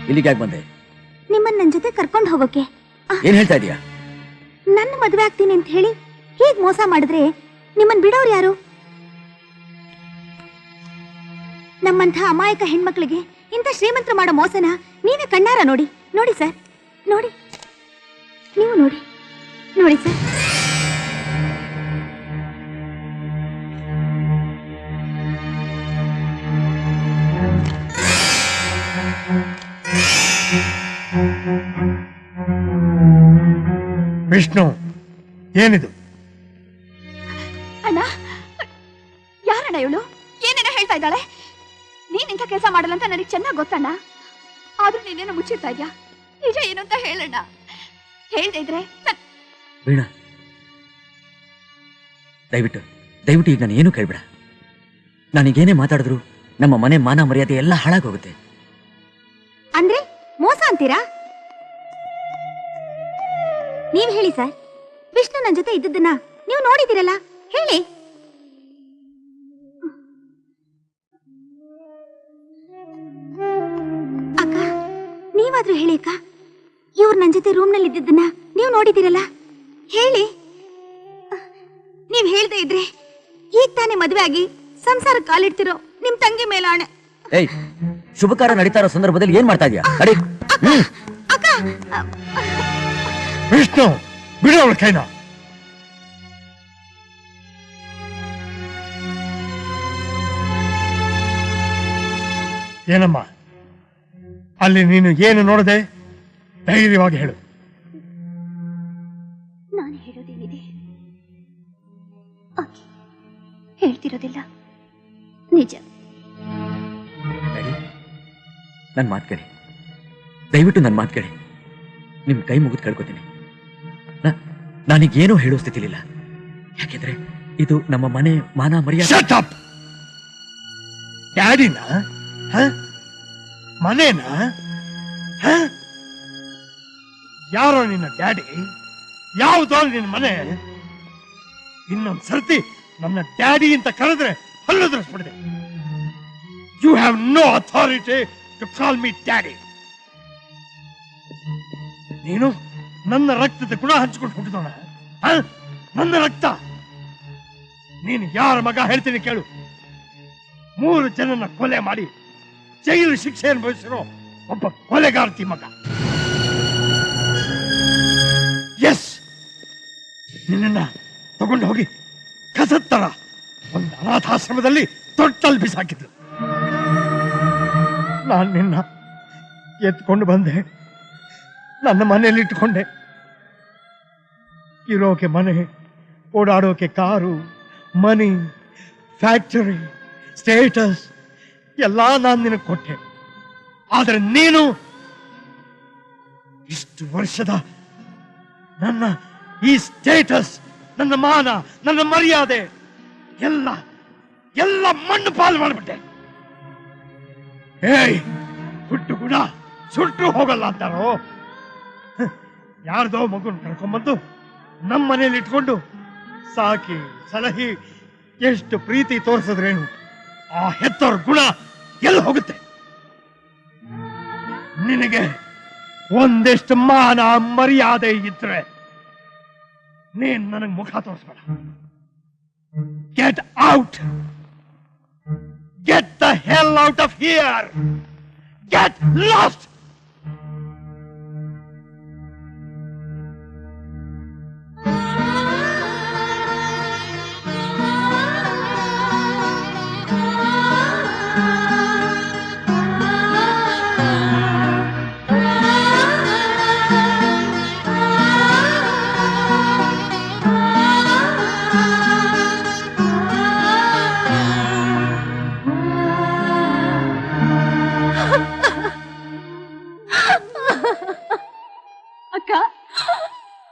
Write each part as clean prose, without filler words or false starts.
ಇಲ್ಲಿಗೆ ಯಾಕೆ ಬಂದೆ? ನಿಮ್ಮನ್ನ ನನ್ನ ಜೊತೆ ಕರ್ಕೊಂಡು ಹೋಗೋಕೆ. ಏನ್ ಹೇಳ್ತಾ ಇದೀಯಾ? ನನ್ನ ಮದುವೆ ಆಗ್ತೀನಿ ಅಂತ ಹೇಳಿ ಹೀಗ್ ಮೋಸ ಮಾಡಿದ್ರೆ ನಿಮ್ಮನ್ ಬಿಡೋರು ಯಾರು? ನಮ್ಮಂಥ ಅಮಾಯಕ ಹೆಣ್ಮಕ್ಳಿಗೆ ಇಂಥ ಶ್ರೀಮಂತರು ಮಾಡೋ ಮೋಸನ ನೀವೇ ಕಣ್ಣಾರ ನೋಡಿ. ನೋಡಿ ಸರ್, ನೋಡಿ, ನೀವು ನೋಡಿ, ನೋಡಿ ಸರ್. ವಿಷ್ಣು, ಏನಿದು? ಅಣ್ಣ, ಯಾರಣ್ಣ ಇವಳು? ಏನೇನೋ ಹೇಳ್ತಾ ಇದ್ದಾಳೆ. ನೀನ್ ಇಂಥ ಕೆಲಸ ಮಾಡಲ್ಲ ಅಂತ ನನಗೆ ಚೆನ್ನಾಗಿ ಗೊತ್ತಣ್ಣ. ಆದ್ರೂ ನೀನೇನೋ ಮುಚ್ಚಿರ್ತಾ ಇದ್ಯಾ. ನಿಜ ಏನು ಅಂತ ಹೇಳಣ್ಣ. ಹೇಳ್ದೆ ಇದ್ರೆ ವೀಣಾ, ದಯವಿಟ್ಟು ಈಗ ನಾನು ಏನು ಕೇಳ್ಬೇಡ. ನಾನೀಗೇನೇ ಮಾತಾಡಿದ್ರು ನಮ್ಮ ಮನೆ ಮಾನ ಮರ್ಯಾದೆ ಎಲ್ಲ ಹಾಳಾಗೋಗುತ್ತೆ. ಅಂದ್ರೆ ಮೋಸ ಅಂತೀರಾ? ನೀವ್ ಹೇಳಿ ಸರ್, ವಿಷ್ಣು ನನ್ನ ಜೊತೆ ಇದ್ದದನ್ನ ನೀವು ನೋಡಿದಿರಲ್ಲ, ಹೇಳಿ. ಅಕ್ಕ, ನೀವಾದ್ರೂ ಹೇಳಿ ಅಕ್ಕ. ಇವ್ರು ನನ್ನ ಜೊತೆ ರೂಮ್ ನಲ್ಲಿ ಇದ್ದದನ್ನ ನೀವು ನೋಡಿದಿರಲ್ಲ, ಹೇಳಿ. ನೀವ್ ಹೇಳ್ದೆ ಇದ್ರೆ ಈಗ ತಾನೇ ಮದ್ವೆ ಆಗಿ ಸಂಸಾರ ಕಾಲಿಡ್ತಿರೋ ನಿಮ್ ತಂಗಿ ಮೇಲಾಣೆ. ಏಯ್, ಶುಭ ಕಾರ್ಯ ನಡೀತಾ ಇರೋ ಸಂದರ್ಭದಲ್ಲಿ ಏನ್ ಮಾಡ್ತಾ ಇದೀಯಾ? ಅಕ್ಕ, ವಿಷ್ಣು, ಬಿಡು ಅವಳ ಕೈನ. ಏನಮ್ಮ ಅಲ್ಲಿ ನೀನು ಏನು ನೋಡದೆ? ಧೈರ್ಯವಾಗಿ ಹೇಳು. ನಾನು ಹೇಳೋದೇನಿದೆ, ಹೇಳ್ತಿರೋದಿಲ್ಲ ನಿಜ. ನನ್ ಮಾತು ಕೇಳಿ, ದಯವಿಟ್ಟು ನನ್ನ ಮಾತು ಕೇಳಿ. ನಿಮ್ ಕೈ ಮುಗಿದು ಕೇಳ್ಕೊತೀನಿ. ನಾನೀಗೇನೂ ಹೇಳೋ ಸ್ಥಿತಿಲಿಲ್ಲ. ಯಾಕೆಂದ್ರೆ ಇದು ನಮ್ಮ ಮನೆ ಮಾನ ಮರ್ಯಾದೆ. ಡ್ಯಾಡಿನ ಮನೇನ? ಯಾರೋ ನಿನ್ನ ಡ್ಯಾಡಿ? ಯಾವುದೋ ನಿನ್ನ ಮನೆ? ಇನ್ನೊಂದು ಸರ್ತಿ ನನ್ನ ಡ್ಯಾಡಿ ಅಂತ ಕರೆದ್ರೆ ಹಲ್ಲುದ್ರಿಸ್ಬಿಡಿದೆ. You have no authority to call me daddy. ನೀನು ನನ್ನ ರಕ್ತದ ಗುಣ ಹಂಚಿಕೊಂಡು ಹುಟ್ಟಿದೋಣ. ನನ್ನ ರಕ್ತ. ನೀನು ಯಾರ ಮಗ ಹೇಳ್ತೀನಿ ಕೇಳು. 3 ಜನನ ಕೊಲೆ ಮಾಡಿ ಜೈಲು ಶಿಕ್ಷೆ ಅನುಭವಿಸಿರೋ ಒಬ್ಬ ಕೊಲೆಗಾರ್ತಿ ಮಗ. ಎಸ್, ನಿನ್ನ ತಗೊಂಡು ಹೋಗಿ ಕಸತ್ತರ ಒಂದು ಅನಾಥಾಶ್ರಮದಲ್ಲಿ ತೊಟ್ಟಲ್ಲಿ ಬಿಸಾಕಿದ್ರು. ನಾನು ನಿನ್ನ ಎತ್ಕೊಂಡು ಬಂದೆ, ನನ್ನ ಮನೆಯಲ್ಲಿ ಇಟ್ಟುಕೊಂಡೆ. ಇರೋಕೆ ಮನೆ, ಓಡಾಡೋಕೆ ಕಾರು, ಮನಿ, ಫ್ಯಾಕ್ಟರಿ, ಸ್ಟೇಟಸ್ ಎಲ್ಲ ನಾನು ನಿನಗೆ ಕೊಟ್ಟೆ. ಆದರೆ ನೀನು ಇಷ್ಟು ವರ್ಷದ ನನ್ನ ಈ ಸ್ಟೇಟಸ್, ನನ್ನ ಮಾನ, ನನ್ನ ಮರ್ಯಾದೆ ಎಲ್ಲ ಎಲ್ಲ ಮಣ್ಣು ಪಾಲು ಮಾಡಿಬಿಟ್ಟೆ. ಏಯ್, ಹುಟ್ಟು ಗುಣ ಸುಟ್ಟು ಹೋಗಲ್ಲ ಅಂತಾರೋ? ಯಾರ್ದೋ ಮಗುನ್ ಕರ್ಕೊಂಡ್ಬಂದು ನಮ್ಮ ಮನೇಲಿ ಇಟ್ಕೊಂಡು ಸಾಕಿ ಸಲಹಿ ಎಷ್ಟು ಪ್ರೀತಿ ತೋರಿಸಿದ್ರೇನು ಆ ಹೆತ್ತವ್ರ ಗುಣ ಎಲ್ಲಿ ಹೋಗುತ್ತೆ? ನಿನಗೆ ಒಂದೆಷ್ಟು ಮಾನ ಮರ್ಯಾದೆ ಇದ್ರೆ ನೀನ್ ನನಗೆ ಮುಖ ತೋರಿಸ್ಬೇಡ. Get out, get the hell out of here, get lost.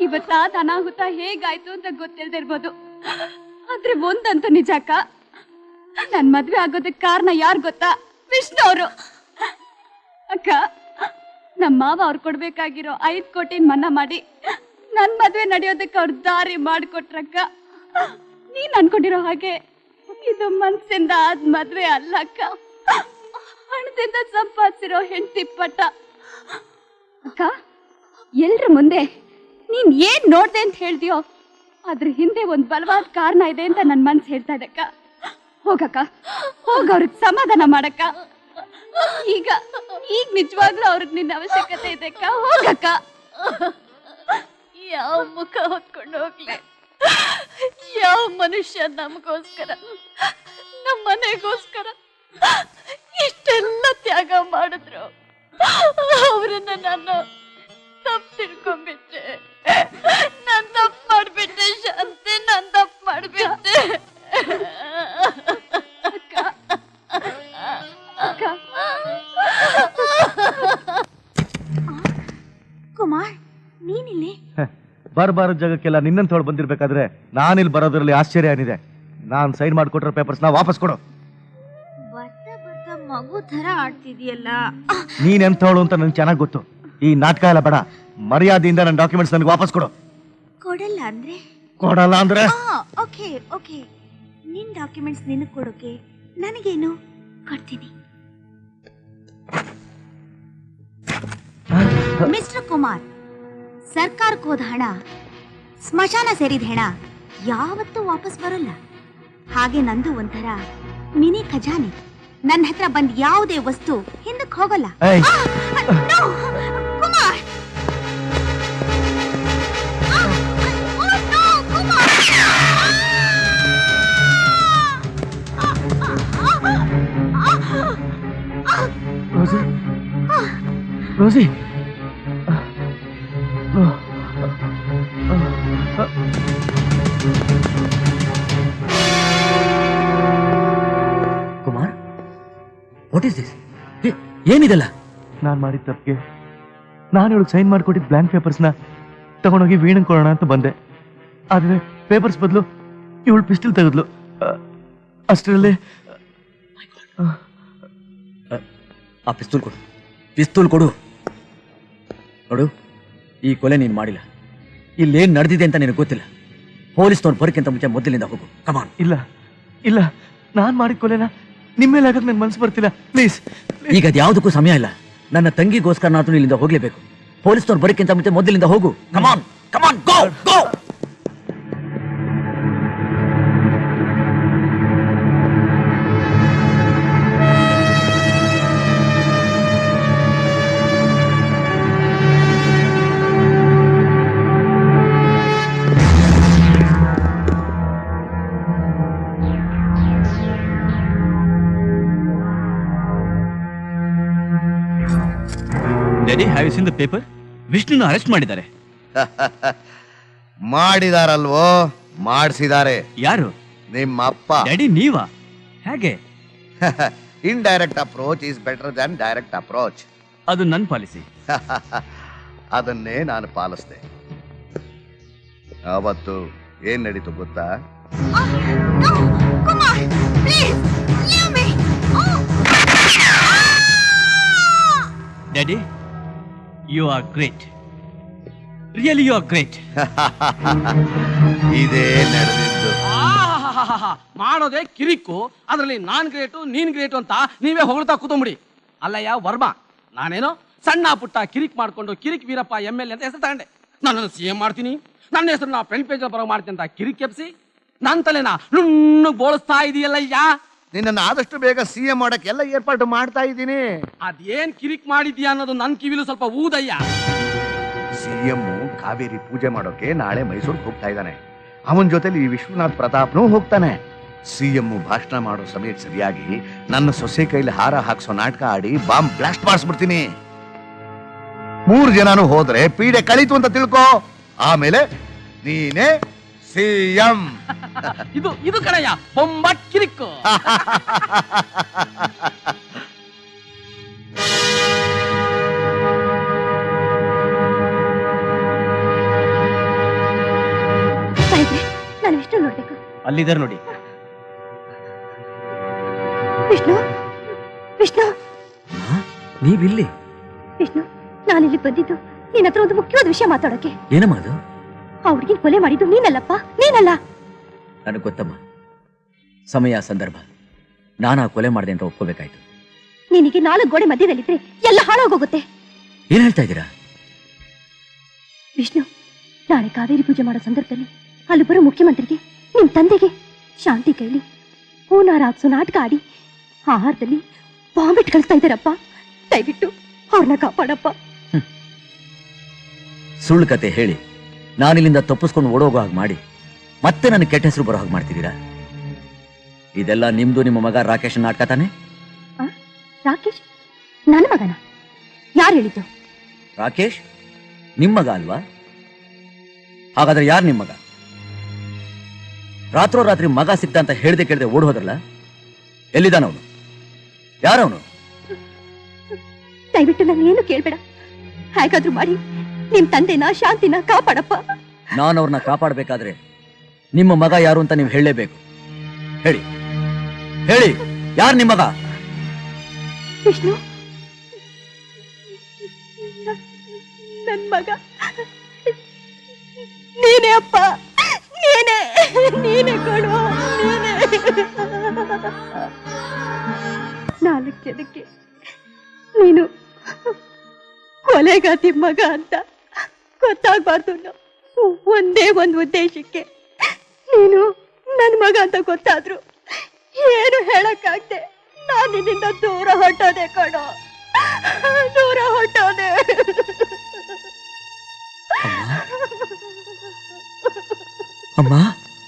ಇವತ್ತಾದ ಅನಾಹುತ ಹೇಗಾಯ್ತು ಅಂತ ಗೊತ್ತಿಲ್ದಿರ್ಬೋದು, ಆದ್ರೆ ಒಂದಂತೂ ನಿಜ ಅಕ್ಕ, ನನ್ ಮದ್ವೆ ಆಗೋದಕ್ಕೆ ಕಾರಣ ಯಾರು ಗೊತ್ತಾ? ವಿಷ್ಣು ಅವರು. ಅಕ್ಕ, ನಮ್ಮ ಮಾವ ಅವ್ರು ಕೊಡ್ಬೇಕಾಗಿರೋ 5 ಕೋಟಿ ಮನ್ನಾ ಮಾಡಿ ನನ್ ಮದ್ವೆ ನಡೆಯೋದಕ್ಕೆ ಅವ್ರ ದಾರಿ ಮಾಡಿಕೊಟ್ರಕ್ಕ. ನೀನ್ ಅನ್ಕೊಂಡಿರೋ ಹಾಗೆ ಇದು ಮನ್ಸಿಂದ ಆದ್ ಮದ್ವೆ ಅಲ್ಲ ಅಕ್ಕ, ಹಣದಿಂದ ಸಂಪಾದಿಸಿರೋ ಹೆಂಡತಿ ಪಟ್ಟ. ಅಕ್ಕ ಎಲ್ರ ಮುಂದೆ ನೀನ್ ಏನ್ ನೋಡ್ದೆ ಅಂತ ಹೇಳ್ತೀಯೋ ಅದ್ರ ಹಿಂದೆ ಒಂದ್ ಬಲವಾದ ಕಾರಣ ಇದೆ ಅಂತ ನನ್ ಮನ್ಸು ಹೇಳ್ತಾ ಇದಕ್ಕ. ಹೋಗಕ್ಕ, ಹೋಗ ಅವ್ರಿಗೆ ಸಮಾಧಾನ ಮಾಡಕ್ಕ. ಈಗ ಈಗ ನಿಜವಾಗ್ಲೂ ಅವ್ರಿಗೆ ನಿನ್ನ ಅವಶ್ಯಕತೆ ಇದೆ ಅಕ್ಕ. ಹೋಗಕ್ಕ. ಯಾವ ಮುಖ ಹೊತ್ಕೊಂಡು ಹೋಗ್ಲೆ? ಯಾವ ಮನುಷ್ಯ ನಮಗೋಸ್ಕರ, ನಮ್ಮ ಮನೆಗೋಸ್ಕರ ಇಷ್ಟೆಲ್ಲ ತ್ಯಾಗ ಮಾಡಿದ್ರು? ಅವರನ್ನ ನಾನು ತಪ್ಪು ತಿಳ್ಕೊಂಡ್ಬಿಟ್ಟೆ. ನಾನ್ ತಪ್ಪು ಮಾಡ್ಬಿಟ್ಟೆ ಶಾಂತಿ, ನಾನ್ ತಪ್ಪು ಮಾಡ್ಬಿಟ್ಟೆ. ಕುಮಾರ್, ನೀನಿಲ್ಲಿ ಬರಬಾರದ ಜಾಗಕ್ಕೆಲ್ಲ ನಿನ್ನಂತವಳು ಬಂದಿರ್ಬೇಕಾದ್ರೆ ನಾನಿಲ್ಲಿ ಬರೋದ್ರಲ್ಲಿ ಆಶ್ಚರ್ಯ ಏನಿದೆ? ನಾನ್ ಸೈನ್ ಮಾಡಿಕೊಟ್ರ ಪೇಪರ್ಸ್ನ ವಾಪಸ್ ಕೊಡು. ಬರ್ತಾ ಬರ್ತಾ ಮಗು ತರ ಆಡ್ತಿದ್ಯಲ್ಲ. ನೀನ್ ಎಂತವಳು ಅಂತ ನನ್ಗೆ ಚೆನ್ನಾಗಿ ಗೊತ್ತು. ಈ ನಾಟಕ ಎಲ್ಲ ಬೇಡ, ಮರ್ಯಾದೆಯಿಂದ ನನ್ನ ಡಾಕ್ಯುಮೆಂಟ್ಸ್ ನನಗೆ ವಾಪಸ್ ಕೊಡು. ಕೊಡಲ್ಲ ಅಂದ್ರೆ? ಕೊಡಲ್ಲ ಅಂದ್ರೆ ಓಕೆ ಓಕೆ, ನಿನ್ ಡಾಕ್ಯುಮೆಂಟ್ಸ್ ನಿನಗೆ ಕೊಡೋಕೆ ನನಗೇನು ಕೊಡ್ತೀನಿ. ಮಿಸ್ಟರ್ ಕುಮಾರ್, ಸರ್ಕಾರಕ್ಕೆ ಹೋದ ಹಣ, ಸ್ಮಶಾನ ಸೇರಿದ ಹಣ ಯಾವತ್ತೂ ವಾಪಸ್ ಬರೋಲ್ಲ. ಹಾಗೆ ನಂದು ಒಂಥರ ಮಿನಿ ಖಜಾನೆ. ನನ್ನ ಹತ್ರ ಬಂದ್ ಯಾವುದೇ ವಸ್ತು ಹಿಂದಕ್ಕೆ ಹೋಗಲ್ಲ. ಏಯ್! No! Kumar! Oh, no, Kumar! Rosie, Rosie, Kumar, what is this? ಏನಿದೆಲ್ಲ? ನಾನ್ ಮಾಡಿದ ತಪ್ಪಿಗೆ ನಾನು ಇವಳು ಸೈನ್ ಮಾಡಿಕೊಟ್ಟಿದ್ದ ಬ್ಲಾಂಕ್ ಪೇಪರ್ಸ್ನ ತಗೊಂಡೋಗಿ ವೀಣಂಗ್ ಕೊಡೋಣ ಅಂತ ಬಂದೆ. ಆದ್ರೆ ಪೇಪರ್ಸ್ ಬದಲು ಇವಳು ಪಿಸ್ಟಲ್ ತೆಗೆದ್ಲು. ಅಷ್ಟರಲ್ಲಿ ಆ ಪಿಸ್ತೂಲ್ ಕೊಡು, ಪಿಸ್ತೂಲ್ ಕೊಡು. ನೋಡು, ಈ ಕೊಲೆ ನೀನು ಮಾಡಿಲ್ಲ. ಇಲ್ಲೇನ್ ನಡೆದಿದೆ ಅಂತ ನಿನಗೆ ಗೊತ್ತಿಲ್ಲ. ಪೊಲೀಸ್ನವ್ರು ಬರೋಕ್ಕಿಂತ ಮುಂಚೆ ಮೊದಲಿನಿಂದ ಹೋಗು. ಕಮಾನ್. ಇಲ್ಲ ಇಲ್ಲ, ನಾನ್ ಮಾಡಿದ ಕೊಲೆನ ನಿಮ್ಮ ಮೇಲೆ ಹಾಕಕ್ ನನ್ ಮನ್ಸು ಬರ್ತಿಲ್ಲ. ಪ್ಲೀಸ್. ಈಗ ಅದು ಯಾವುದಕ್ಕೂ ಸಮಯ ಇಲ್ಲ. ನನ್ನ ತಂಗಿಗೋಸ್ಕರ ನಾನು ಇಲ್ಲಿಂದ ಹೋಗ್ಲೇಬೇಕು. ಪೊಲೀಸ್ನವ್ರು ಬರೋಕ್ಕಿಂತ ಮುಂಚೆ ಮೊದಲಿನಿಂದ ಹೋಗು. Come on come on, go go. Daddy, have you seen the paper? ವಿಷ್ಣುನ ಅರೆಸ್ಟ್ ಮಾಡಿದ್ದಾರೆ. ಮಾಡಿದಾರಲ್ವೋ? ಮಾಡಿಸಿದ್ದಾರೆ. ಯಾರು? ನಿಮ್ಮ ಅಪ್ಪ. ಡ್ಯಾಡಿ, ನೀವಾ? ಹೇಗೆ? Indirect approach is better than direct approach. ಅದು ನನ್ನ ಪಾಲಿಸಿ. ಅದನ್ನೇ ನಾನು ಪಾಲಿಸ್ದೆ. ಅವತ್ತು ಏನ್ ನಡೀತು ಗೊತ್ತಾ? Daddy, you are great. Really you are great. ಇದೇ ನಡೆದಿದ್ದು. ಮಾಡೋದೇ ಕಿರಿಕು, ಅದ್ರಲ್ಲಿ ನಾನ್ ಗ್ರೇಟು ನೀನ್ ಗ್ರೇಟು ಅಂತ ನೀವೇ ಹೊಗಳ್ತಾ ಕೂತ್ಬಿಡಿ. ಅಲ್ಲಯ್ಯ ವರ್ಮ, ನಾನೇನೋ ಸಣ್ಣ ಪುಟ್ಟ ಕಿರಿಕ್ ಮಾಡ್ಕೊಂಡು ಕಿರಿಕ್ ವೀರಪ್ಪ MLA ಅಂತ ಹೆಸರು ತಗೊಂಡೆ. ನನ್ನನ್ನು CM ಮಾಡ್ತೀನಿ, ನನ್ನ ಹೆಸರನ್ನ ಫ್ರಂಟ್ ಪೇಜ್ ಬರೋ ಮಾಡ್ತೀನಿ ಅಂತ ಕಿರಿಕ್ ಕೆಪ್ಸಿ ನನ್ನ ತಲೆನ ನುಣ್ಣು ಬೋಳಿಸ್ತಾ ಇದೆಯಲ್ಲಯ್ಯ. ನಿನ್ನನ್ನು ಆದಷ್ಟು ಬೇಗ CM ಮಾಡಕ್ಕೆ ಎಲ್ಲ ಏರ್ಪಾಡು ಮಾಡ್ತಾ ಇದ್ದೀನಿ. ಅದೇನ್ ಕಿರಿಕ್ ಮಾಡಿದ್ಯಾ ಅನ್ನೋದು ನನ್ ಕಿವಿಲು ಸ್ವಲ್ಪ ಊದಯ್ಯ. CM ಕಾವೇರಿ ಪೂಜೆ ಮಾಡೋಕೆ ನಾಳೆ ಮೈಸೂರಿಗೆ ಹೋಗ್ತಾ ಇದ್ದಾನೆ. ಅವನ ಜೊತೆಲಿ ಈ ವಿಶ್ವನಾಥ್ ಪ್ರತಾಪ್ನೂ ಹೋಗ್ತಾನೆ. CM ಭಾಷಣ ಮಾಡೋ ಸಮಯಕ್ಕೆ ಸರಿಯಾಗಿ ನನ್ನ ಸೊಸೆ ಕೈಲಿ ಹಾರ ಹಾಕ್ಸೋ ನಾಟಕ ಆಡಿ ಬಾಂಬ್ ಬ್ಲಾಸ್ಟ್ ಮಾಡಿಸ್ಬಿಡ್ತೀನಿ. 3 ಜನನು ಹೋದ್ರೆ ಪೀಡೆ ಕಳೀತು ಅಂತ ತಿಳ್ಕೊ. ಆಮೇಲೆ ನೀನೇ CM. ಇದು ಕಣಯ್ಯ ಬೊಂಬಟ್ ಕಿರಿಕ್ಕು. ನಾನು ವಿಷ್ಣು ನೋಡ್ಬೇಕು. ಅಲ್ಲಿದ್ದಾರೆ ನೋಡಿ. ವಿಷ್ಣು, ವಿಷ್ಣು, ನೀವಿಲ್ಲಿ? ವಿಷ್ಣು, ನಾನಿಲ್ಲಿ ಬಂದಿದ್ದು ನಿನ್ನ ಹತ್ರ ಒಂದು ಮುಖ್ಯವಾದ ವಿಷಯ ಮಾತಾಡೋಕೆ. ಏನಮ್ಮ ಅದು? ಆ ಹುಡುಗಿನ ಕೊಲೆ ಮಾಡಿದ್ದು ನೀನಲ್ಲಪ್ಪ, ನೀನಲ್ಲ. ನನಗೆ ಗೊತ್ತಮ್ಮ, ಸಮಯ ಸಂದರ್ಭ. ನಾನಾ ಕೊಲೆ ಮಾಡಿದೆ ಅಂತ ಒಪ್ಕೋಬೇಕಾಯ್ತು. ನಿನಗೆ 4 ಗೋಡೆ ಮಧ್ಯದಲ್ಲಿದ್ರೆ ಎಲ್ಲ ಹಾಳಾಗೋಗುತ್ತೆ. ಏನ್ ಹೇಳ್ತಾ ಇದ್ದೀರಾ? ವಿಷ್ಣು, ನಾಳೆ ಕಾವೇರಿ ಪೂಜೆ ಮಾಡೋ ಸಂದರ್ಭದಲ್ಲಿ ಅಲ್ಲಿ ಬರೋ ಮುಖ್ಯಮಂತ್ರಿಗೆ ನಿಮ್ ತಂದೆಗೆ ಶಾಂತಿ ಕೈಲಿ ಹೂನಾರ ಹಾಕ್ಸೋ ನಾಟಕ ಆಡಿ ಆಹಾರದಲ್ಲಿ ಬಾಂಬ್ ಇಟ್ಟು ಕಳಿಸ್ತಾ ಇದ್ದಾರಪ್ಪ. ದಯವಿಟ್ಟು ಅವ್ರನ್ನ ಕಾಪಾಡಪ್ಪ. ಸುಳ್ಳು ಕತೆ ಹೇಳಿ ನಾನಿಲ್ಲಿಂದ ತಪ್ಪಿಸ್ಕೊಂಡು ಓಡೋಗೋ ಹಾಗೆ ಮಾಡಿ ಮತ್ತೆ ನನ್ನ ಕೆಟ್ಟ ಹೆಸರು ಬರೋ ಹಾಗೆ ಮಾಡ್ತಿದ್ದೀರಾ? ಇದೆಲ್ಲ ನಿಮ್ದು ನಿಮ್ಮ ಮಗ ರಾಕೇಶ್ ನಾಟಕ ತಾನೆ? ರಾಕೇಶ್ ನನ್ನ ಮಗನ? ಯಾರು ಹೇಳಿದ್ದು? ರಾಕೇಶ್ ನಿಮ್ಮ ಮಗ ಅಲ್ವಾ? ಹಾಗಾದ್ರೆ ಯಾರು ನಿಮ್ಮ ಮಗ? ರಾತ್ರೋರಾತ್ರಿ ಮಗ ಸಿಕ್ತ ಅಂತ ಹೇಳ್ದೆ ಕೇಳ್ದೆ ಓಡ್ ಹೋದ್ರಲ್ಲ, ಎಲ್ಲಿದ್ದಾನವನು? ಯಾರವನು? ದಯವಿಟ್ಟು ನಾನು ಏನು ಕೇಳ್ಬೇಡ. ಹೇಗಾದ್ರೂ ಮಾಡಿ ನಿಮ್ ತಂದೆನ ಶಾಂತಿನ ಕಾಪಾಡಪ್ಪ. ನಾನು ಅವ್ರನ್ನ ಕಾಪಾಡಬೇಕಾದ್ರೆ ನಿಮ್ಮ ಮಗ ಯಾರು ಅಂತ ನೀವು ಹೇಳಲೇಬೇಕು. ಹೇಳಿ ಹೇಳಿ, ಯಾರು ನಿಮ್ಮ ಮಗ? ವಿಷ್ಣು, ನನ್ ಮಗ ನೀನೇ ಅಪ್ಪ. ನೀನೇ ನೀನೇ ಕೊಡು, ನೀನೇ. 4 ಜನಕ್ಕೆ ನೀನು ಕೊಲೆಗಾತಿ ಮಗ ಅಂತ ಗೊತ್ತಾಗ್ಬಾರ್ದು ಅನ್ನೋ ಒಂದೇ ಒಂದು ಉದ್ದೇಶಕ್ಕೆ ನೀನು ನನ್ ಮಗ ಅಂತ ಗೊತ್ತಾದ್ರು ಏನು ಹೇಳಕ್ಕಾಗ್ದೆ ನಾನು ನಿನ್ನಿಂದ ದೂರ ಹೊಟ್ಟೋದೆ ಕಣೋ, ದೂರ ಹೊಟ್ಟೋದೆ. ಅಮ್ಮ